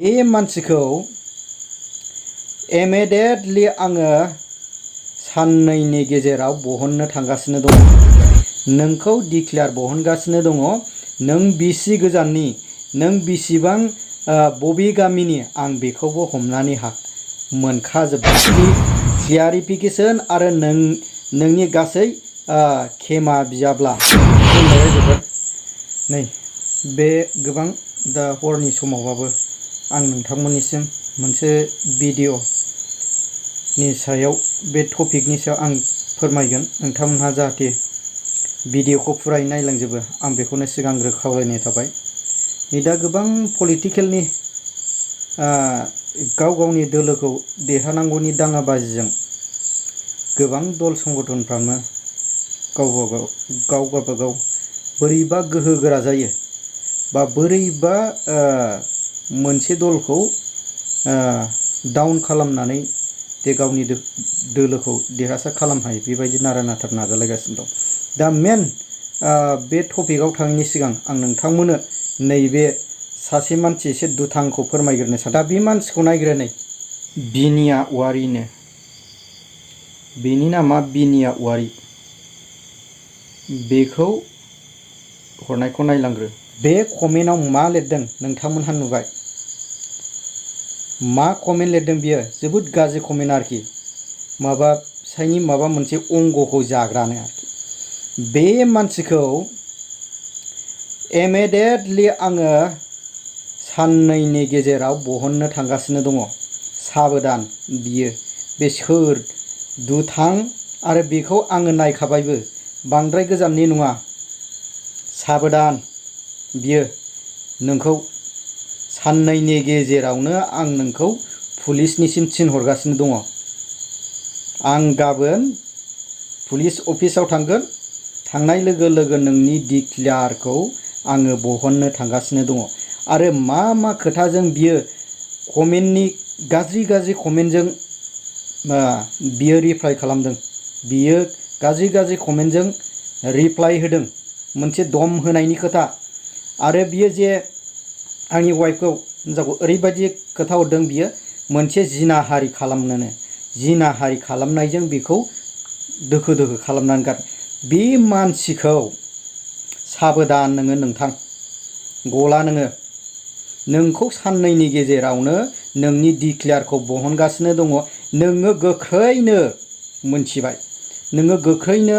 बे मानसिखौ इमिडियेटलि आङो साननैनि गेजेराव बहननो थांगासिनो दङ। नोंखौ डिक्लेयार बहनगासिनो दङ। नों बिसि गोजाननि, नों बिसिबां बबे गामिनि, आं बेखौबो हमनानै मोनखाजोब्बाय। क्लियारिफिकेसन आरो नोंनि गासै खेमा बियाब्ला नै बे गोबां दा हरनि समावबाबो आं नोंथांमोननिसिम मोनसे भिडिअ'नि सायाव बे टपिकनि सायाव आं फोरमायगोन। नोंथांमोनहा जाहाथे भिडिअ'खौ फुरायै नायलांजोबो, आं बेखौनो सिगांग्रो खावलायनाय थाबाय। दा गोबां पलिटिकेलनि गाव गावनि दोलोखौ देरहानांगौनि दाङाबाजिजों गोबां दल संगठनफ्रानो गाव गावबागाव बोरैबा गोहो गोरा जायो, बा बोरैबा मोनसे दलखौ डाउन खालामनानै दे गावनि दोलोखौ देरहासार खालामनो हायो, बेबायदि नारा नाथा नाजालायगासिनो दं। दा मेन बे टपिकआव थांनायनि सिगां आं नोंथांमोननो नैबे सासे मानसि एसे दुथांखौ फोरमायग्रोनो सानदों। दा बे मानसिखौ नायग्रोनै, बिनिया औवारिनो। बेनि नामा बिनिया औवारि। बेखौ हरनायखौ नायलांग्रो। बे कमेन्टआव मा लिरदों नोंथांमोनहा नुबाय। मा कमेन्ट लिरदों बियो? जोबोद गाज्रि कमेन्ट आरोखि। माबा मोनसे अंगखौ जाग्रानो आरोखि। बे मानसिखौ इमिडियेटलि आङो साननैनि गेजेराव बहननो थांगासिनो दङ। साबधान, बियो बे सोर दुथां, आरो बेखौ आङो नायखाबायबो, बांद्राय गोजाननि नङा। साबधान, बियो नोंखौ साननैनि गेजेरावनो आं नोंखौ पुलिसनिसिम थिनहरगासिनो दङ। आं गाबोन पुलिस अफिसाव थांगोन। थांनाय लोगो लोगो नोंनि डिक्लेयारखौ आङो बहननो थांगासिनो दङ। आरो मा खोथाजों बियो कमेन्टनि गाज्रि कमेन्टजों बियो रिप्लाइ खालामदों। बियो गाज्रि कमेन्टजों रिप्लाइ होदों, मोनसे दम होनायनि खोथा। आरो बियो जे आंनि वाइफखौ, हिनजावखौ ओरैबायदि खोथा हरदों, बियो मोनसे जिनाहारि खालामनोनो, जिनाहारि खालामनायजों बेखौ दोखो खालामनानै गार। बे मानसिखौ साबधान नोङो नोंथां, गला नोंखौ साननैनि गेजेरावनो नोंनि डिक्लेयारखौ बहनगासिनो दङ। नोङो गोख्रैनो, मोनथिबाय, नोङो गोख्रैनो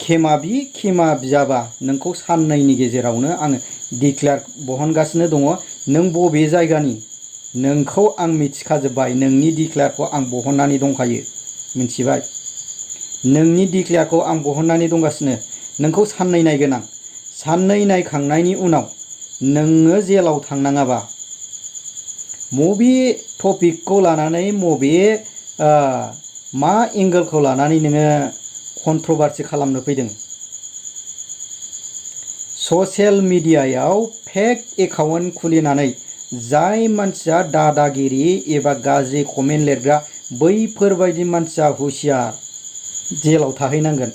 खेमा बियाबा नोंखौ साननैनि गेजेरावनो आङो डिक्लेयार बहनगासिनो दङ। नों बबे जायगानि, नोंखौ आं मिथिखाजोब्बाय। नोंनि डिक्लेयारखौ आं बहननानै दंखायो, मिथिबाय। नोंनि डिक्लेयारखौ आं बहननानै दंगासिनो। नोंखौ साननै नायगोन आं। साननै नायखांनायनि उनाव नोङो जेलाव थांनाङाबा, मबे टपिकखौ लानानै, मा एंगोलखौ लानानै नोङो कन्ट्रभार्सि खालामनो फैदों? ससियेल मिडियायाव फेक एकाउन्ट खुलिनानै जाय मानसिया दादागिरि एबा गाज्रि कमेन्ट लिरग्रा, बैफोरबायदि मानसिया हुसियार, जेलाव थाहैनांगोन।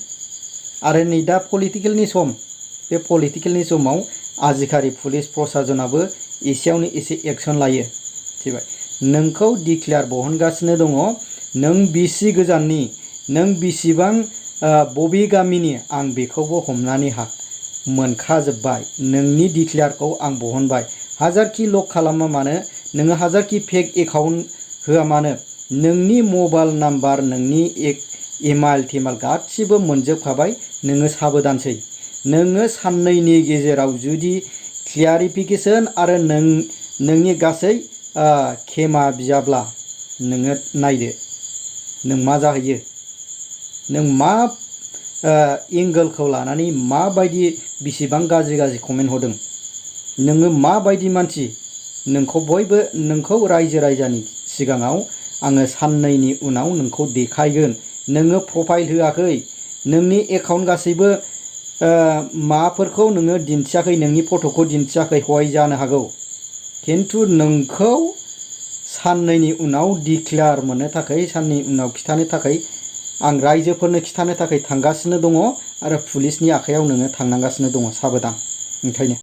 आरो नै दा पलिटिकेलनि सम, बे पलिटिकेलनि समाव आजिखालि पुलिस प्रसासनाबो एसेयावनो एसे एक्सन लायो, मिथिबाय। नोंखौ डिक्लेयार बहनगासिनो दङ। नों बिसि गोजाननि, नों बिसिबां बबे गामिनि, आं बेखौबो हमनानै मोनखाजोब्बाय। नोंनि डिक्लेयारखौ आं बहनबाय। हाजारखि लक खालामा मानो, नोङो हाजारखि फेक एकाउन्ट होआ मानो, नोंनि मबाइल नाम्बार, नोंनि इमेल गासिबो मोनजोबखाबाय। नोङो साबधानसै। नोङो साननैनि गेजेराव जुदि क्लियारिफिकेसन आरो नोंनि गासै खेमा बियाब्ला, नोङो नायदो नों मा जाहैयो। नों मा एंगोलखौ लानानै माबायदि बिसिबां गाज्रि कमेन्ट हरदों, नोङो माबायदि मानसि, नोंखौ रायजो राजानि सिगाङाव आङो साननैनि उनाव नोंखौ देखायगोन। नोङो प्रफाइल होआखै, नोंनि एकाउन्ट गासैबो माबाफोरखौ नोङो दिन्थियाखै, नोंनि फट'खौ दिन्थियाखै, हय जानो हागौ। खिन्थु नोंखौ साननैनि उनाव डिक्लेयार मोननो थाखाय, साननैनि उनाव खिथानो थाखाय आं रायजोफोरनो खिथानो थाखाय थांगासिनो दङ। आरो पुलिसनि आखायाव नोङो थांनांगासिनो दङ। साबधान, ओंखायनो